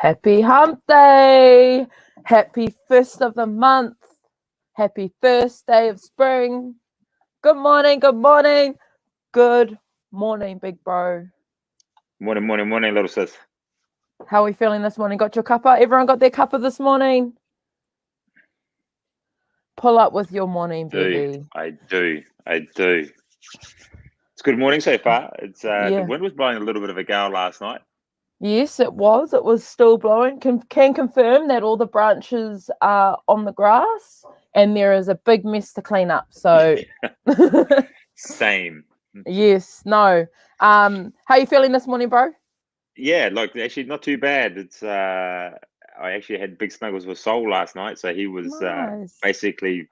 Happy hump day. Happy first of the month. Happy first day of spring. Good morning, good morning. Good morning, big bro. Morning, little sis. How are we feeling this morning? Got your cuppa? Everyone got their cuppa this morning? Pull up with your morning, baby. I do. It's good morning so far. It's The wind was blowing a little bit of a gale last night. Yes, it was. It was still blowing. Can confirm that all the branches are on the grass and there is a big mess to clean up. So Same. Yes, no. How are you feeling this morning, bro? Yeah, like actually not too bad. It's I actually had big snuggles with Soul last night, so he was Nice. basically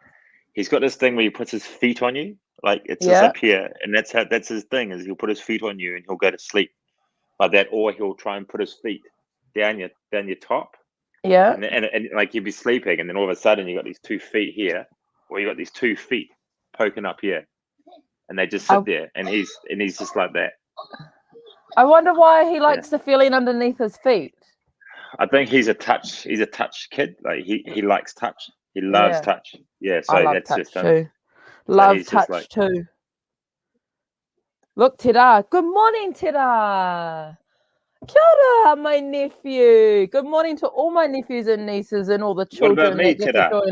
he's got this thing where he puts his feet on you, like it's just Yeah. up here, and that's his thing is he'll put his feet on you and he'll go to sleep like that, or he'll try and put his feet down your top. Yeah. And like you'd be sleeping, and then all of a sudden you got these 2 feet here, or you got these 2 feet poking up here, and they just sit there, and he's just like that. I wonder why he likes the feeling underneath his feet. I think he's a touch kid. Like he likes touch. He loves touch. Yeah, so I love that's touch just too. So love touch too. Look, Tera. Good morning, Tera. Kia ora, my nephew. Good morning to all my nephews and nieces and all the children me, that get to join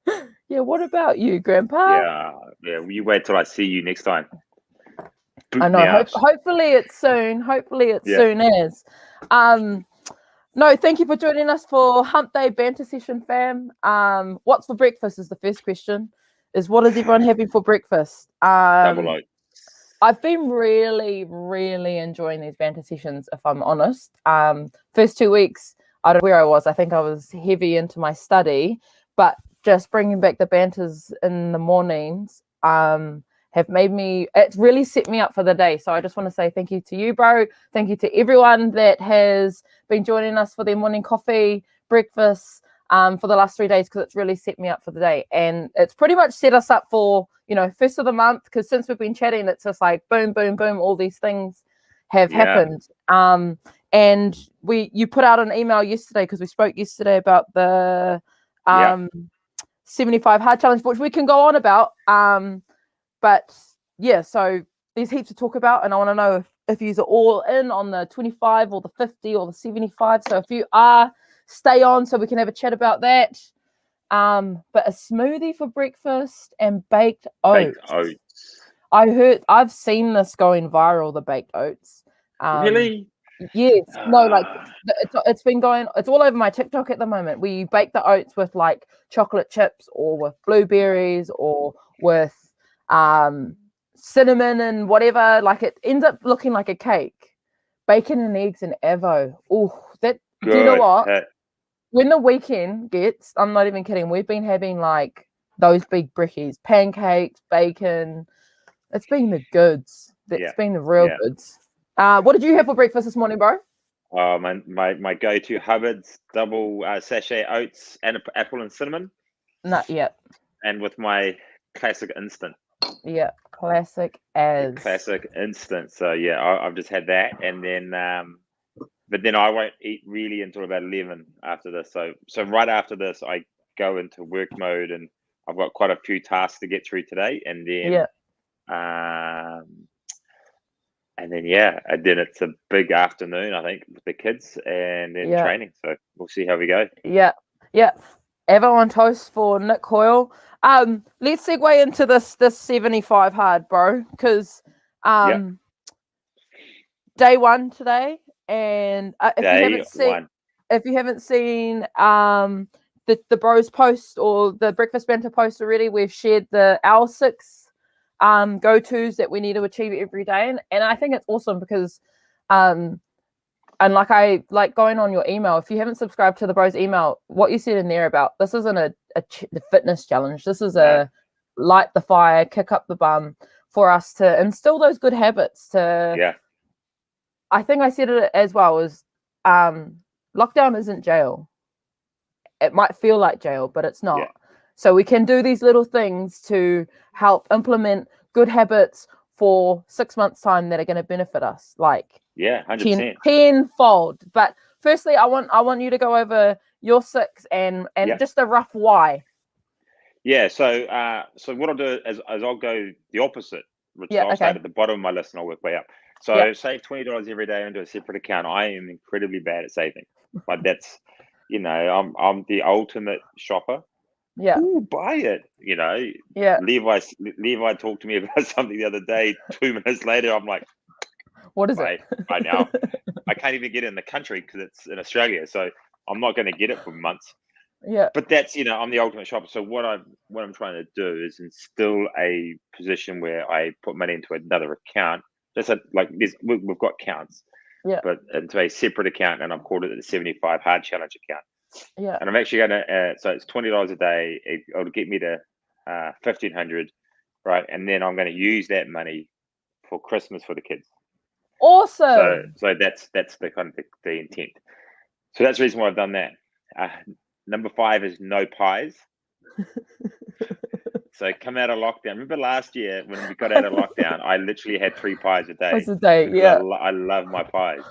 in. Yeah, what about you, Grandpa? Yeah. You wait till I see you next time. I know. Hopefully it's soon. Soon as. No, thank you for joining us for Hump Day Banter Session, fam. What's for breakfast is the first question. What is everyone having for breakfast? Double oats. I've been really, really enjoying these banter sessions, if I'm honest. First 2 weeks, I don't know where I was. I think I was heavy into my study, but just bringing back the banters in the mornings have made me, it's really set me up for the day. So I just want to say thank you to you, bro. Thank you to everyone that has been joining us for their morning coffee, breakfast, for the last 3 days, because it's really set me up for the day. And it's pretty much set us up for, first of the month, because since we've been chatting, it's just like boom, boom, boom, all these things have happened. And you put out an email yesterday, because we spoke yesterday about the 75 hard challenge, which we can go on about. But yeah, so there's heaps to talk about, and I want to know if you are all in on the 25 or the 50 or the 75. So if you are, stay on so we can have a chat about that. But a smoothie for breakfast and baked oats. I've seen this going viral, the baked oats. Really? Yes. No, like it's been going, it's all over my TikTok at the moment, where you bake the oats with like chocolate chips or with blueberries or with cinnamon and whatever. Like it ends up looking like a cake. Bacon and eggs and avo. Oh, that good. Do you know what? When the weekend gets, I'm not even kidding, we've been having like those big brickies, pancakes, bacon. It's been the goods. It's been the real goods. What did you have for breakfast this morning, bro? My go-to Hubbard's double sachet oats and apple and cinnamon. Not yet. And with my classic instant. Yeah, classic instant. So I've just had that, and then but then I won't eat really until about 11 after this. So right after this, I go into work mode, and I've got quite a few tasks to get through today, and then and then it's a big afternoon, I think, with the kids, and then training. So we'll see how we go. Yeah. Avo on toast for Nick Hoyle. Let's segue into this 75 hard, bro, because day one today, and if you haven't seen the bros post or the breakfast banter post already, we've shared our 6 go-tos that we need to achieve every day, and I think it's awesome because and I like going on your email. If you haven't subscribed to the bros email, what you said in there about this isn't the fitness challenge. This is a light the fire, kick up the bum for us to instill those good habits. I think I said it as well as lockdown isn't jail. It might feel like jail, but it's not. So we can do these little things to help implement good habits for 6 months' time that are going to benefit us. Like 100%. Tenfold. But firstly, I want you to go over your 6 and just a rough why. Yeah. So what I'll do is I'll go the opposite, which I'll start at the bottom of my list and I'll work way up. So save $20 every day into a separate account. I am incredibly bad at saving. Like that's, I'm the ultimate shopper. Yeah. Ooh, buy it. Yeah. Levi talked to me about something the other day. 2 minutes later, I'm like, what is it? By now, I can't even get it in the country because it's in Australia. So I'm not going to get it for months. Yeah. But that's, I'm the ultimate shopper. So what I'm trying to do is instill a position where I put money into another account. Just like this, we've got accounts. Yeah. But into a separate account, and I've called it the 75 Hard Challenge account. Yeah. And I'm actually going to, so it's $20 a day. It'll get me to 1,500, right? And then I'm going to use that money for Christmas for the kids. Awesome. So that's the kind of the intent. So that's the reason why I've done that. Number 5 is no pies. So come out of lockdown. Remember last year when we got out of lockdown, I literally had 3 pies a day. Twice a day, yeah. I love my pies.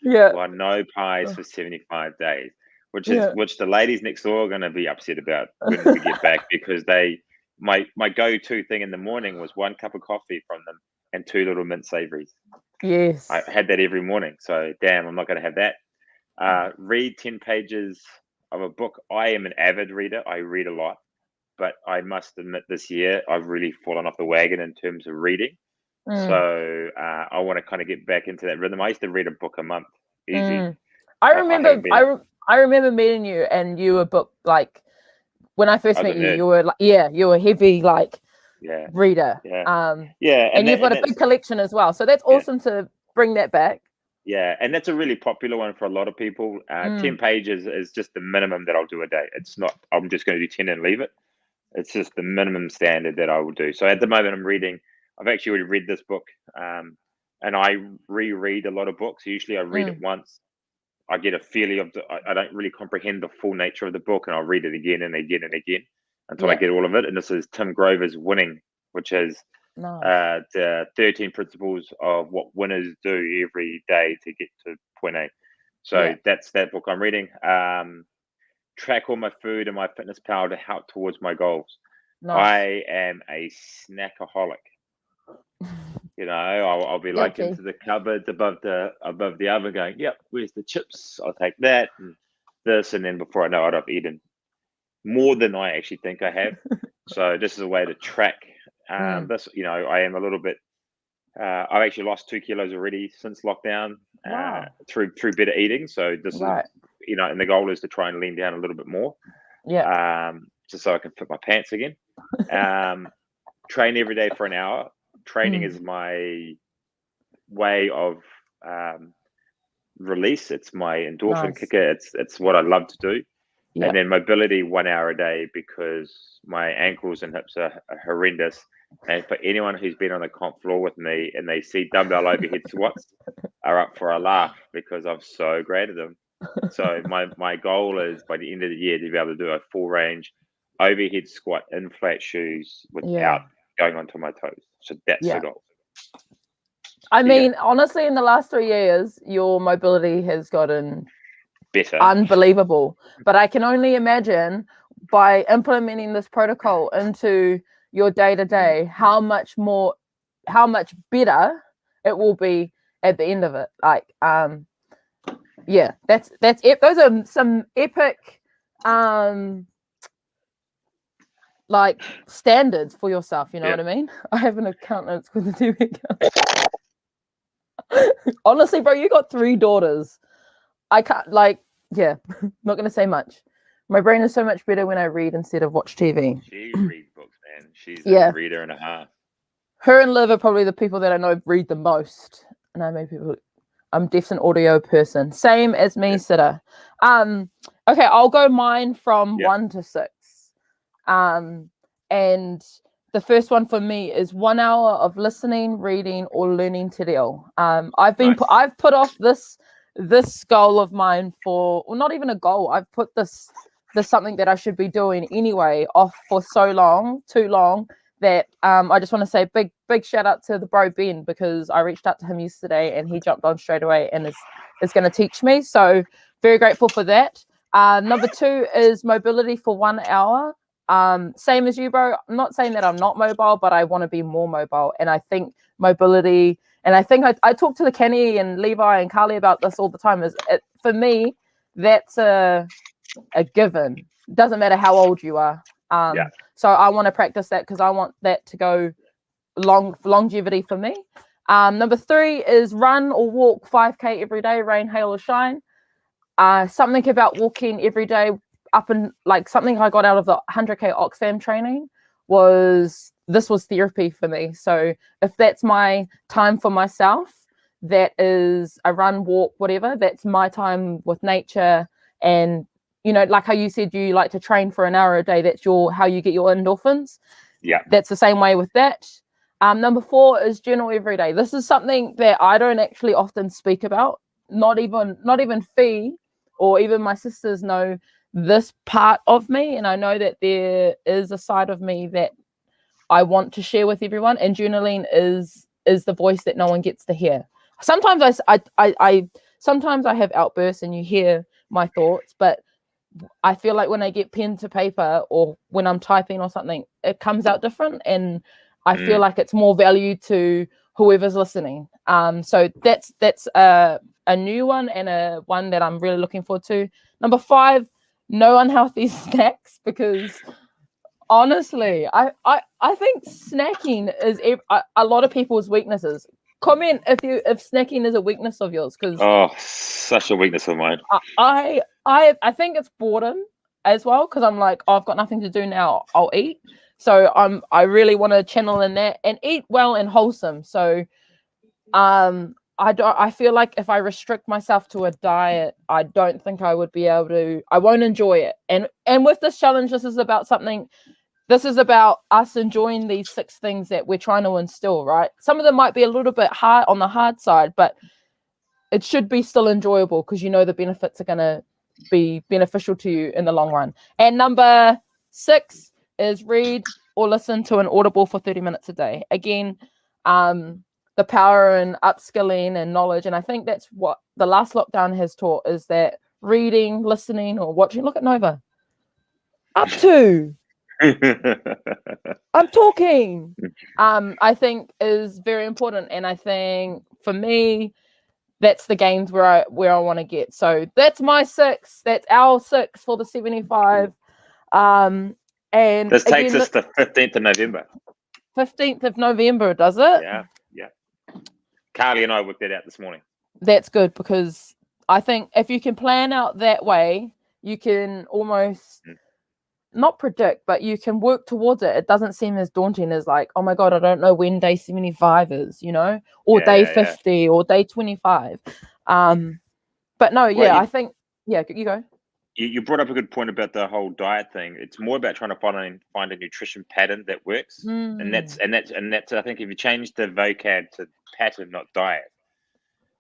Yeah. Well, no pies for 75 days, which the ladies next door are going to be upset about when we get back, because my go-to thing in the morning was 1 cup of coffee from them and 2 little mint savories. Yes. I had that every morning. So damn, I'm not going to have that. Read 10 pages of a book. I am an avid reader. I read a lot, but I must admit this year I've really fallen off the wagon in terms of reading. So I want to kind of get back into that rhythm. I used to read a book a month, easy. I remember meeting you, and you were book like when I first met you. You were like, you were heavy reader. And you've got a big collection as well. So that's awesome to bring that back. Yeah, and that's a really popular one for a lot of people. 10 pages is just the minimum that I'll do a day. It's not, I'm just going to do 10 and leave it. It's just the minimum standard that I will do. So at the moment I'm reading, I've actually already read this book, and I reread a lot of books. Usually I read it once. I get a feeling of I don't really comprehend the full nature of the book, and I'll read it again and again and again until I get all of it. And this is Tim Grover's Winning, which is the 13 principles of what winners do every day to get to point A. So that's that book I'm reading. Track all my food and my fitness power to help towards my goals. I am a snackaholic. I'll be like into the cupboards above the oven going, yep, where's the chips? I'll take that and this, and then before I know it, I've eaten more than I actually think I have. So this is a way to track this. I am a little bit. I've actually lost 2 kilos already since lockdown through better eating. So this is, and the goal is to try and lean down a little bit more. Just so I can fit my pants again. Train every day for an hour. Training is my way of release. It's my endorphin kicker. It's what I love to do. And then mobility 1 hour a day, because my ankles and hips are horrendous. And for anyone who's been on the comp floor with me and they see dumbbell overhead squats, are up for a laugh because I'm so great at them. So my goal is by the end of the year to be able to do a full range overhead squat in flat shoes without going onto my toes. So that's the goal. I mean, honestly, in the last 3 years, your mobility has gotten better, unbelievable. But I can only imagine by implementing this protocol into your day-to-day, how much better it will be at the end of it. That's it. Those are some epic standards for yourself, you know what I mean? I have an account that's called the TV account. Honestly, bro, you got 3 daughters. I can't not gonna say much. My brain is so much better when I read instead of watch TV. She reads books, man. She's a reader and a half. Her and Liv are probably the people that I know read the most. And I'm definitely an audio person. Same as me, Sitter. Okay, I'll go mine from 1 to 6. And the first one for me is 1 hour of listening, reading, or learning te reo. I've put off this goal of mine not even a goal. I've put this something that I should be doing anyway off for too long, that I just want to say big shout out to the bro Ben, because I reached out to him yesterday and he jumped on straight away and is is going to teach me. So very grateful for that. Number 2 is mobility for 1 hour. Same as you, bro. I'm not saying that I'm not mobile, but I want to be more mobile. And I think mobility, and I think I talk to the Kenny and Levi and Carly about this all the time, for me, that's a given. Doesn't matter how old you are. So I want to practice that because I want that to go longevity for me. Number 3 is run or walk 5K every day, rain, hail, or shine. Something about walking every day up and like something I got out of the 100K Oxfam training was therapy for me. So if that's my time for myself, that is a run, walk, whatever, that's my time with nature. And like how you said you like to train for an hour a day, that's how you get your endorphins. That's the same way with that. Number 4 is journal every day. This is something that I don't actually often speak about. Not even Fee or even my sisters know this part of me, and I know that there is a side of me that I want to share with everyone, and journaling is the voice that no one gets to hear. Sometimes sometimes I have outbursts and you hear my thoughts, but I feel like when I get pen to paper or when I'm typing or something, it comes out different, and I feel like it's more value to whoever's listening. So that's a new one, and a one that I'm really looking forward to. Number 5, no unhealthy snacks, because honestly, I think snacking is a lot of people's weaknesses. Comment if snacking is a weakness of yours, because such a weakness of mine. I think it's boredom as well, because I'm like, I've got nothing to do now, I'll eat. So I really want to channel in that and eat well and wholesome. So I feel like if I restrict myself to a diet, I don't think I would be able to. I won't enjoy it. And with this challenge, this is about us enjoying these 6 things that we're trying to instill, right? Some of them might be a little bit hard on the hard side, but it should be still enjoyable, because the benefits are going to be beneficial to you in the long run. And number 6 is read or listen to an audible for 30 minutes a day. Again, the power in upskilling and knowledge. And I think that's what the last lockdown has taught, is that reading, listening, or watching. Look at Nova. Up to. I'm talking. I think is very important. And I think for me, that's the games where I want to get. So that's my 6. That's our 6 for the 75. And this takes us to 15th of November. 15th of November, does it? Yeah. Carly and I worked that out this morning. That's good, because I think if you can plan out that way, you can almost not predict, but you can work towards it. It doesn't seem as daunting as like, oh my God, I don't know when day 75 is, or day 50 or day 25. But no, I think, you go. You brought up a good point about the whole diet thing. It's more about trying to find a nutrition pattern that works, and that's I think if you change the vocab to pattern, not diet,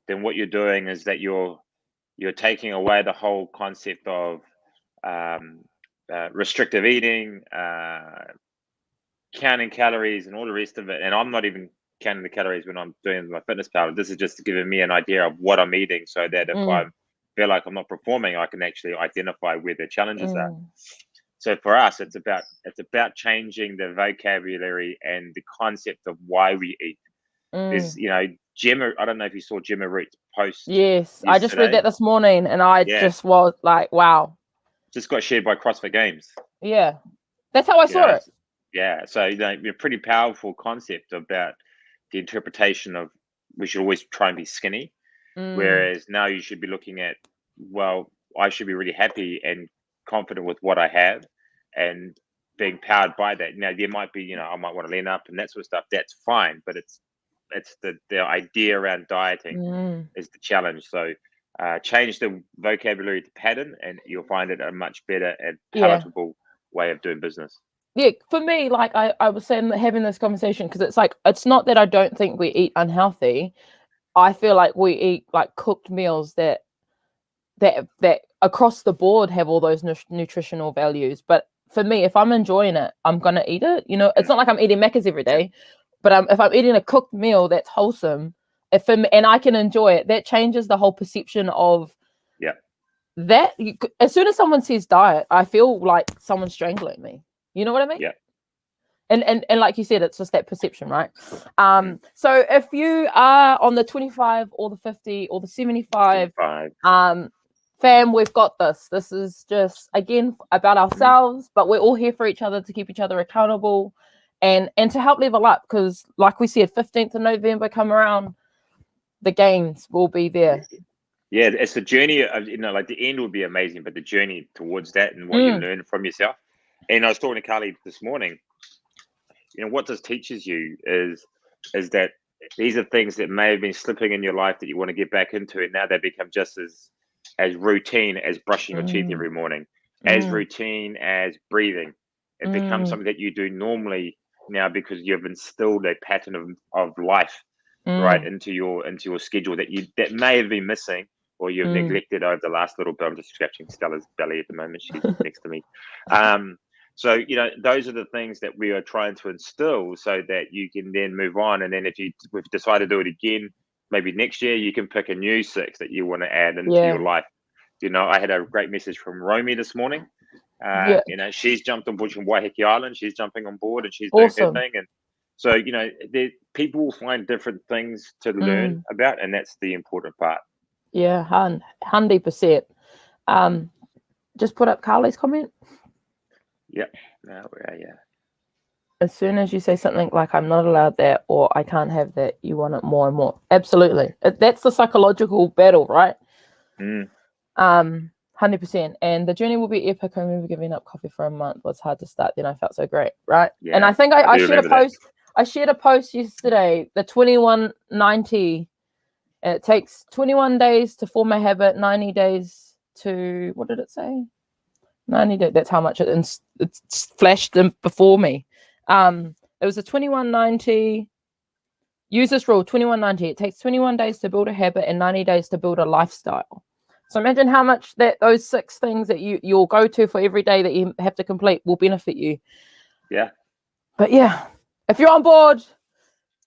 then what you're doing is that you're taking away the whole concept of restrictive eating, counting calories, and all the rest of it. And I'm not even counting the calories when I'm doing my fitness powder. This is just giving me an idea of what I'm eating, so that if I feel like I'm not performing, I can actually identify where the challenges are. So for us, it's about changing the vocabulary and the concept of why we eat. There's, Gemma, I don't know if you saw Gemma Root's post. Yes, yesterday. I just read that this morning, and I just was like, wow. Just got shared by CrossFit Games. Yeah, that's how I saw it. Yeah, so a pretty powerful concept about the interpretation of we should always try and be skinny, whereas now you should be looking at, well, I should be really happy and confident with what I have, and being powered by that. Now there might be, I might want to lean up and that sort of stuff. That's fine, but it's the idea around dieting is the challenge. So change the vocabulary to pattern, and you'll find it a much better and palatable way of doing business. Yeah, for me, like I was saying, having this conversation, because it's like, it's not that I don't think we eat unhealthy. I feel like we eat like cooked meals that across the board have all those nutritional values. But for me, if I'm enjoying it, I'm gonna eat it. It's not like I'm eating Macca's every day, but if I'm eating a cooked meal that's wholesome, and I can enjoy it, that changes the whole perception of that. As soon as someone says diet, I feel like someone's strangling me. You know what I mean? Yeah. And like you said, it's just that perception, right? So if you are on the 25 or the 50 or the 75, fam, we've got this. This is just, again, about ourselves, but we're all here for each other to keep each other accountable and to help level up, because like we said, 15th of November come around, the gains will be there. Yeah, it's the journey of, like the end will be amazing, but the journey towards that and what you learn from yourself. And I was talking to Carly this morning, what this teaches you is that these are things that may have been slipping in your life that you want to get back into, and now they become just as routine as brushing your teeth every morning, as routine as breathing. It becomes something that you do normally now because you've instilled a pattern of life right into your schedule that may have been missing or you've neglected over the last little bit. I'm just scratching Stella's belly at the moment. She's next to me. So, those are the things that we are trying to instill so that you can then move on. And then if we've decided to do it again, maybe next year, you can pick a new 6 that you want to add into your life. I had a great message from Romy this morning. She's jumped on board from Waiheke Island. She's jumping on board and she's doing her thing. And so, people will find different things to learn about, and that's the important part. Yeah, 100%. Just put up Carly's comment. Yep. No, where are you? As soon as you say something like "I'm not allowed that" or "I can't have that," you want it more and more. Absolutely, that's the psychological battle, right? 100%. And the journey will be epic. I remember giving up coffee for a month. It was hard to start. Then I felt so great, right? Yeah, and I think I shared a post. I shared a post yesterday. The 2190. It takes 21 days to form a habit. 90 days to, what did it say? 90 days. That's how much it's flashed before me. It was a 2190. Use this rule, 2190. It takes 21 days to build a habit and 90 days to build a lifestyle. So imagine how much those 6 things that you'll go to for every day that you have to complete will benefit you. Yeah. But yeah, if you're on board,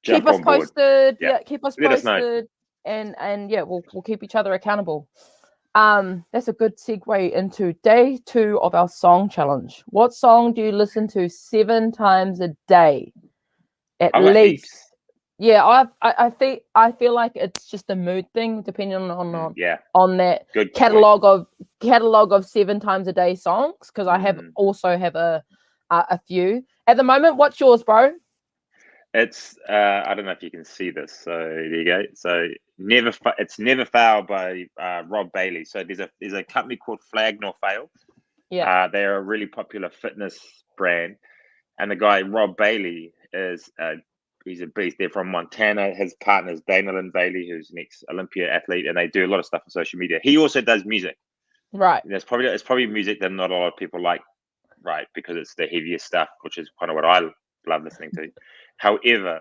keep us posted. Yeah, keep us posted. And yeah, we'll keep each other accountable. That's a good segue into day 2 of our song challenge. What song do you listen to 7 times a day? At least. Yeah, I feel like it's just a mood thing, depending on that good catalog of 7 times a day songs. Because I also have a few at the moment. What's yours, bro? It's I don't know if you can see this. So there you go. So it's Never Fail by Rob Bailey. So there's a company called Flag Nor Fail. Yeah, they're a really popular fitness brand, and the guy Rob Bailey is he's a beast. They're from Montana. His partner is Dana Lynn Bailey, who's an ex-Olympia athlete, and they do a lot of stuff on social media. He also does music. Right. It's probably music that not a lot of people like, right? Because it's the heaviest stuff, which is kind of what I love listening to. However,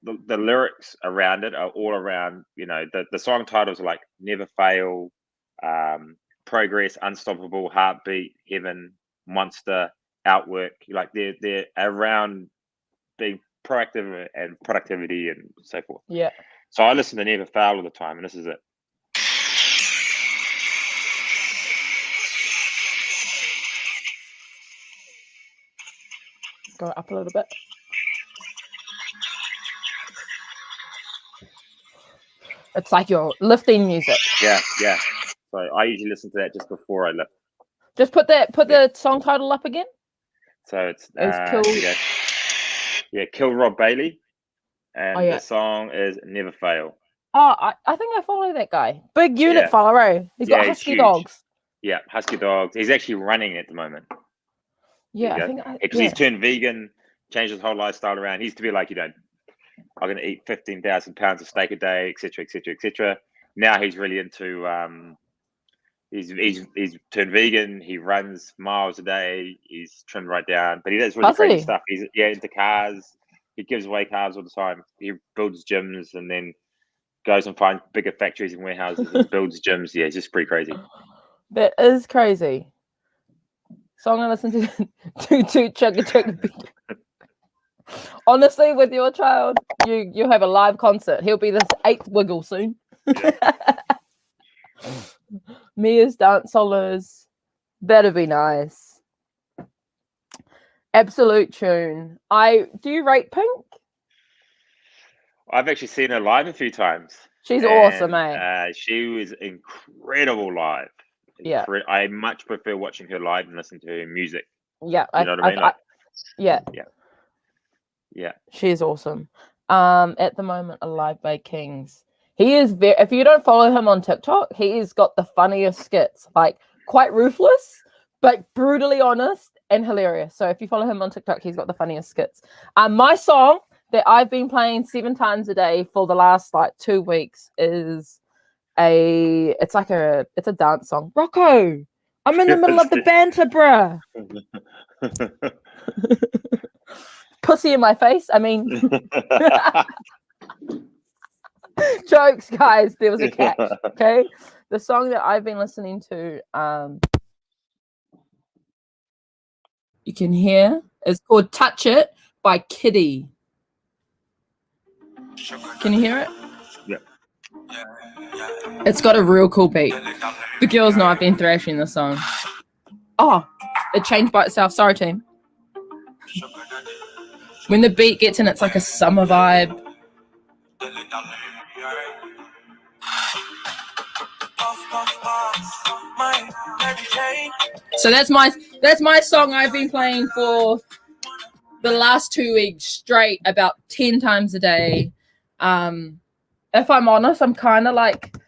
the lyrics around it are all around, the song titles are like Never Fail, Progress, Unstoppable, Heartbeat, Heaven, Monster, Outwork. Like they're around being proactive and productivity and so forth. Yeah. So I listen to Never Fail all the time, and this is it. Go up a little bit. It's like your lifting music. Yeah. So I usually listen to that just before I lift. Just put the song title up again. So it's Kill Rob Bailey, and the song is Never Fail. Oh, I think I follow that guy. Big unit follower. He's got husky dogs. Yeah, husky dogs. He's actually running at the moment. Yeah, I think because he's turned vegan, changed his whole lifestyle around. He used to be like, I'm going to eat 15,000 pounds of steak a day, etc., etc., etc. Now he's really into he's turned vegan. He runs miles a day. He's trimmed right down, but he does really crazy stuff. He's into cars. He gives away cars all the time. He builds gyms and then goes and finds bigger factories and warehouses and builds gyms. Yeah, it's just pretty crazy. That is crazy. Song I listen to chugga. Honestly, with your child, you have a live concert. He'll be this 8th wiggle soon. Yeah. Mia's dance solos. That'd be nice. Absolute tune. Do you rate Pink? I've actually seen her live a few times. She's awesome, she was incredible live. Yeah. I much prefer watching her live than listening to her music. Yeah. You know what I mean? Yeah. Yeah. She's awesome. At the moment, Alive by Kings. He is if you don't follow him on TikTok, he's got the funniest skits, like quite ruthless, but brutally honest and hilarious. So if you follow him on TikTok, he's got the funniest skits. My song that I've been playing 7 times a day for the last 2 weeks is it's a dance song. Rocco, I'm in the middle of the banter, bruh. Pussy in my face. I mean, jokes, guys. There was a catch. Okay, the song that I've been listening to, you can hear, is called "Touch It" by Kitty. Can you hear it? Yeah. It's got a real cool beat. The girls know I've been thrashing this song. Oh, it changed by itself. Sorry, team. When the beat gets in, it's like a summer vibe. So that's my song I've been playing for the last 2 weeks straight, about 10 times a day. If I'm honest, I'm like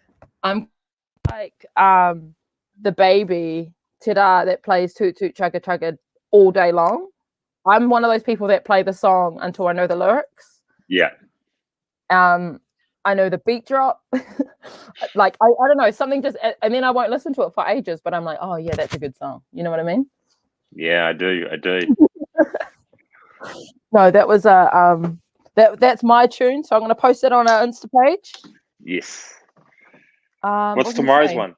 the baby Tira that plays Toot Toot Chugga Chugga all day long. I'm one of those people that play the song until I know the lyrics. Yeah. I know the beat drop. Like I don't know, something just, and then I won't listen to it for ages, but I'm like, oh yeah, that's a good song. You know what I mean? Yeah, I do. No, that was that's my tune. So I'm gonna post it on our Insta page. Yes. What's tomorrow's one?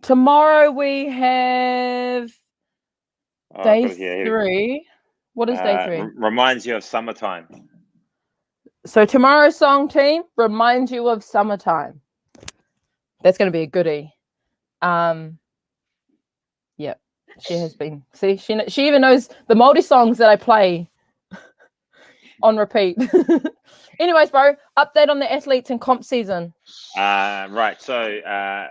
Tomorrow we have day 3. What is day 3? Reminds you of summertime. So tomorrow's song, team, reminds you of summertime. That's going to be a goodie. Yeah, she has been. See, she even knows the Māori songs that I play on repeat. Anyways, bro, update on the athletes and comp season. Right. So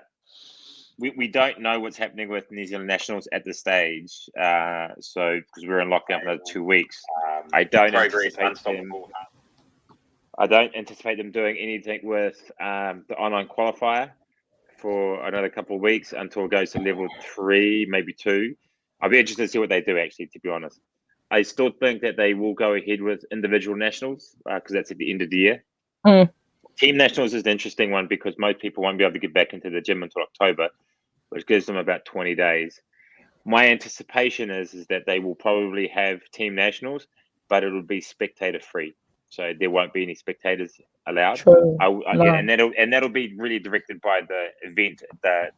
we don't know what's happening with New Zealand Nationals at this stage. So because we're in lockdown for another 2 weeks, I don't anticipate them doing anything with the online qualifier for another couple of weeks until it goes to level 3, maybe 2. I'll be interested to see what they do, actually, to be honest. I still think that they will go ahead with individual nationals because that's at the end of the year. Team nationals is an interesting one because most people won't be able to get back into the gym until October, which gives them about 20 days. My anticipation is that they will probably have team nationals, but it'll be spectator free. So there won't be any spectators allowed. True. And that'll be really directed by the event, the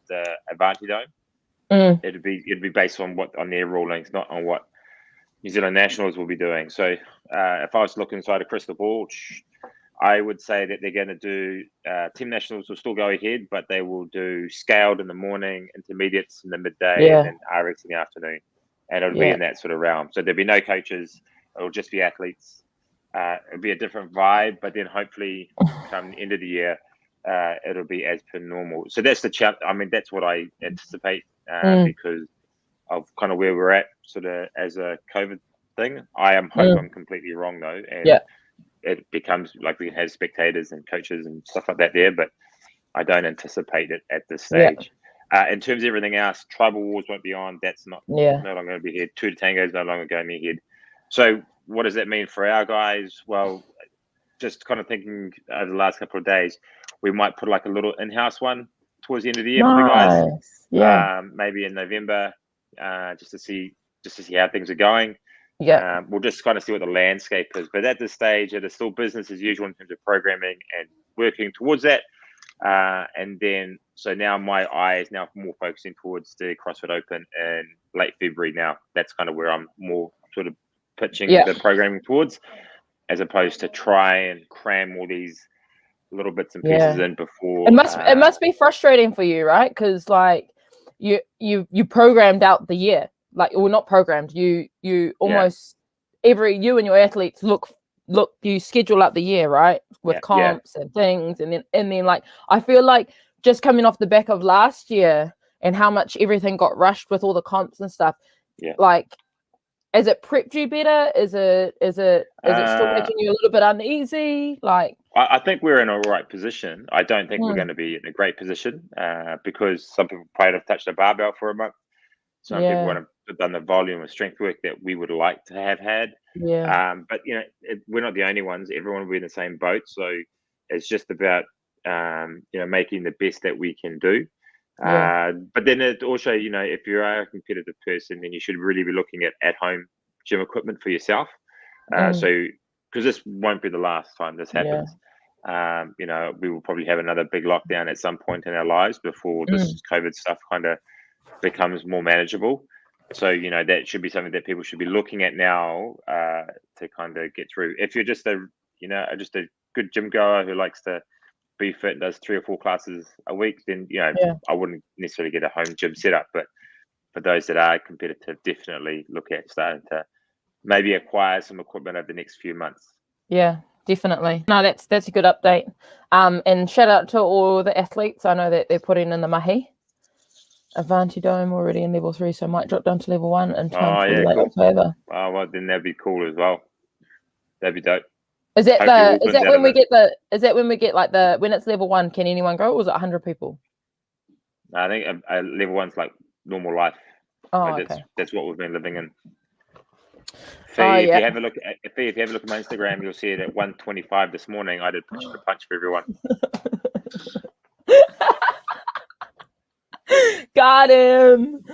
Avanti Dome. It'd be based on their rulings, not on what New Zealand Nationals will be doing. So if I was to look inside a crystal ball, I would say that they're going to do team nationals will still go ahead, but they will do scaled in the morning, intermediates in the midday, and then RX in the afternoon, and it'll be in that sort of realm. So there'll be no coaches; it'll just be athletes. It'll be a different vibe, but then hopefully come the end of the year, it'll be as per normal. So that's the chat. I mean, that's what I anticipate because of kind of where we're at, sort of as a COVID thing. I am hope I'm completely wrong though, and it becomes like we can have spectators and coaches and stuff like that there, but I don't anticipate it at this stage. In terms of everything else, Tribal Wars won't be on. That's no longer going to be here. Two to Tango is no longer going ahead. So what does that mean for our guys? Well, just kind of thinking over the last couple of days, we might put like a little in-house one towards the end of the year for the guys. Maybe in November, just to see how things are going. We'll just kind of see what the landscape is. But at this stage, it is still business as usual in terms of programming and working towards that. And then, so now my eye is now more focusing towards the CrossFit Open in late February now. That's kind of where I'm more sort of pitching the programming towards, as opposed to try and cram all these little bits and pieces in before. It must be frustrating for you, right? Because like you programmed out the year, like, well, not programmed. You almost you and your athletes look you schedule out the year, right, with comps and things, and then like I feel like just coming off the back of last year and how much everything got rushed with all the comps and stuff. Like, has it prepped you better? Is it still making you a little bit uneasy? Like, I think we're in a right position. I don't think we're going to be in a great position because some people probably have touched a barbell for a month. Some people want to have done the volume of strength work that we would like to have had. But we're not the only ones. Everyone will be in the same boat. So it's just about making the best that we can do. But then it also, if you are a competitive person, then you should really be looking at home gym equipment for yourself. So because this won't be the last time this happens. We will probably have another big lockdown at some point in our lives before this COVID stuff kind of becomes more manageable. So that should be something that people should be looking at now to kind of get through. If you're just a good gym goer who likes to be fit and does 3 or 4 classes a week, then I wouldn't necessarily get a home gym setup. But for those that are competitive, definitely look at starting to maybe acquire some equipment over the next few months. Yeah, definitely. No, that's a good update. And shout out to all the athletes. I know that they're putting in the mahi. Avanti Dome already in level 3, so I might drop down to level 1 in time for late October. Oh, well, then that'd be cool as well. That'd be dope. Is that when we get like when it's level 1, can anyone go, or is it 100 people? I think level 1's like normal life. Oh, okay. That's what we've been living in. If you have a look at my Instagram, you'll see it at 1:25 this morning. I did push the punch for everyone. Got him.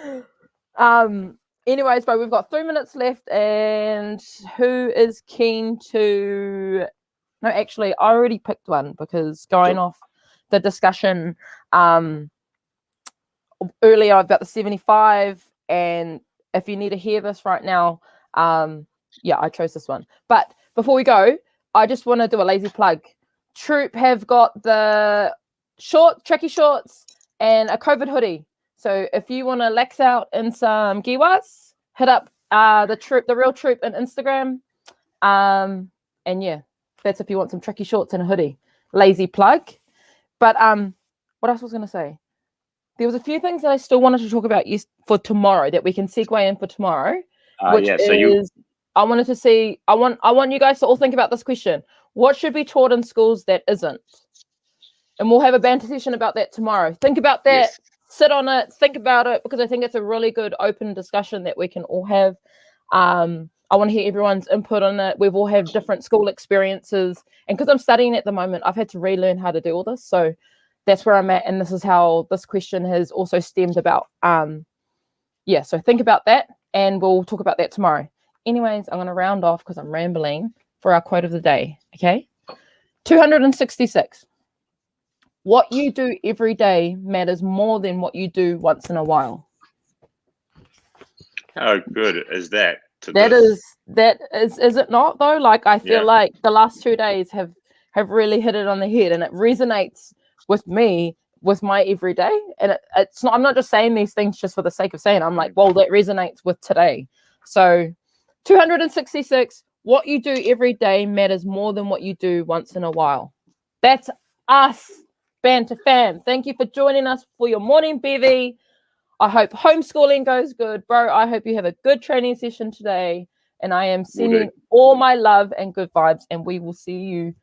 Anyways, but we've got 3 minutes left, and who is keen to? No, actually, I already picked one because going off the discussion earlier about the 75, and if you need to hear this right now, I chose this one. But before we go, I just want to do a lazy plug. Troop have got the tracky shorts and a COVID hoodie. So if you want to lax out in some giwas, hit up the real Troop on Instagram. And that's if you want some tracky shorts and a hoodie. Lazy plug. But what else was I going to say? There was a few things that I still wanted to talk about for tomorrow that we can segue in for tomorrow. I wanted to see. I want you guys to all think about this question: what should be taught in schools that isn't? And we'll have a banter session about that tomorrow. Think about that. Yes. Sit on it. Think about it, because I think it's a really good open discussion that we can all have. I want to hear everyone's input on it. We've all had different school experiences, and because I'm studying at the moment, I've had to relearn how to do all this. So that's where I'm at, and this is how this question has also stemmed about. So think about that, and we'll talk about that tomorrow. Anyways, I'm going to round off because I'm rambling for our quote of the day. Okay, 266. What you do every day matters more than what you do once in a while. How good is that? Is it not though? Like, I feel like the last 2 days have really hit it on the head, and it resonates with me, with my everyday. And it's not, I'm not just saying these things just for the sake of saying. I'm like, well, that resonates with today. So 266, what you do every day matters more than what you do once in a while. That's us, Banter fam. Thank you for joining us for your morning bevy. I hope homeschooling goes good, bro. I hope you have a good training session today, and I am sending all my love and good vibes, and we will see you